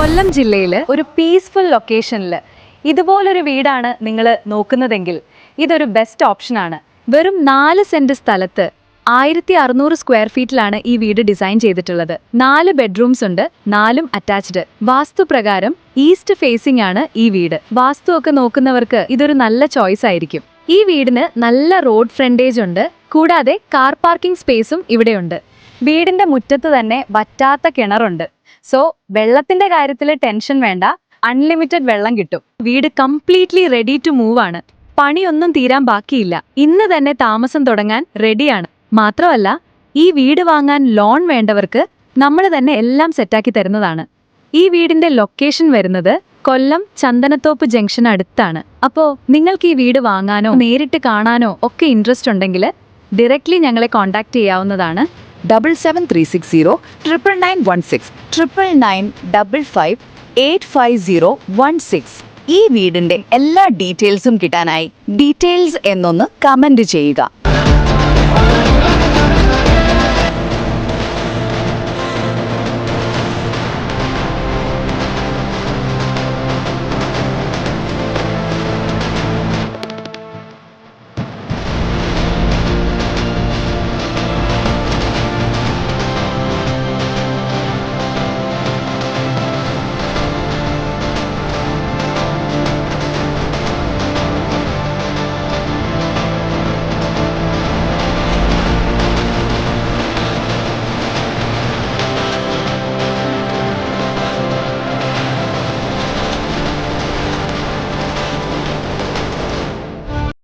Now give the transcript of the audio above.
കൊല്ലം ജില്ലയിൽ ഒരു പീസ്ഫുൾ ലൊക്കേഷനിൽ ഇതുപോലൊരു വീടാണ് നിങ്ങൾ നോക്കുന്നതെങ്കിൽ ഇതൊരു ബെസ്റ്റ് ഓപ്ഷനാണ്. വെറും 4 സെന്റ് സ്ഥലത്ത് 1600 സ്ക്വയർ ഫീറ്റിലാണ് ഈ വീട് ഡിസൈൻ ചെയ്തിട്ടുള്ളത്. 4 ബെഡ്റൂംസ് ഉണ്ട്, 4ഉം അറ്റാച്ച്ഡ്. വാസ്തുപ്രകാരം ഈസ്റ്റ് ഫേസിംഗ് ആണ് ഈ വീട്. വാസ്തു ഒക്കെ നോക്കുന്നവർക്ക് ഇതൊരു നല്ല ചോയ്സ് ആയിരിക്കും. ഈ വീടിന് നല്ല റോഡ് ഫ്രണ്ടേജ് ഉണ്ട്, കൂടാതെ കാർ പാർക്കിംഗ് സ്പേസും ഇവിടെയുണ്ട്. വീടിന്റെ മുറ്റത്ത് തന്നെ വറ്റാത്ത കിണറുണ്ട്. സോ വെള്ളത്തിന്റെ കാര്യത്തിൽ ടെൻഷൻ വേണ്ട, അൺലിമിറ്റഡ് വെള്ളം കിട്ടും. വീട് കംപ്ലീറ്റ്ലി റെഡി ടു മൂവ് ആണ്. പണിയൊന്നും തീരാൻ ബാക്കിയില്ല. ഇന്ന് തന്നെ താമസം തുടങ്ങാൻ റെഡിയാണ്. മാത്രമല്ല, ഈ വീട് വാങ്ങാൻ ലോൺ വേണ്ടവർക്ക് നമ്മൾ തന്നെ എല്ലാം സെറ്റാക്കി തരുന്നതാണ്. ഈ വീടിന്റെ ലൊക്കേഷൻ വരുന്നത് കൊല്ലം ചന്ദനത്തോപ്പ് ജംഗ്ഷൻ അടുത്താണ്. അപ്പോൾ നിങ്ങൾക്ക് ഈ വീട് വാങ്ങാനോ നേരിട്ട് കാണാനോ ഒക്കെ ഇൻട്രസ്റ്റ് ഉണ്ടെങ്കിൽ ഡയറക്റ്റ്ലി ഞങ്ങളെ കോൺടാക്ട് ചെയ്യാവുന്നതാണ്. 77360 99916 99955 85016. ഈ വീടിന്റെ എല്ലാ ഡീറ്റെയിൽസും കിട്ടാനായി ഡീറ്റെയിൽസ് എന്നൊന്ന് കമന്റ് ചെയ്യുക.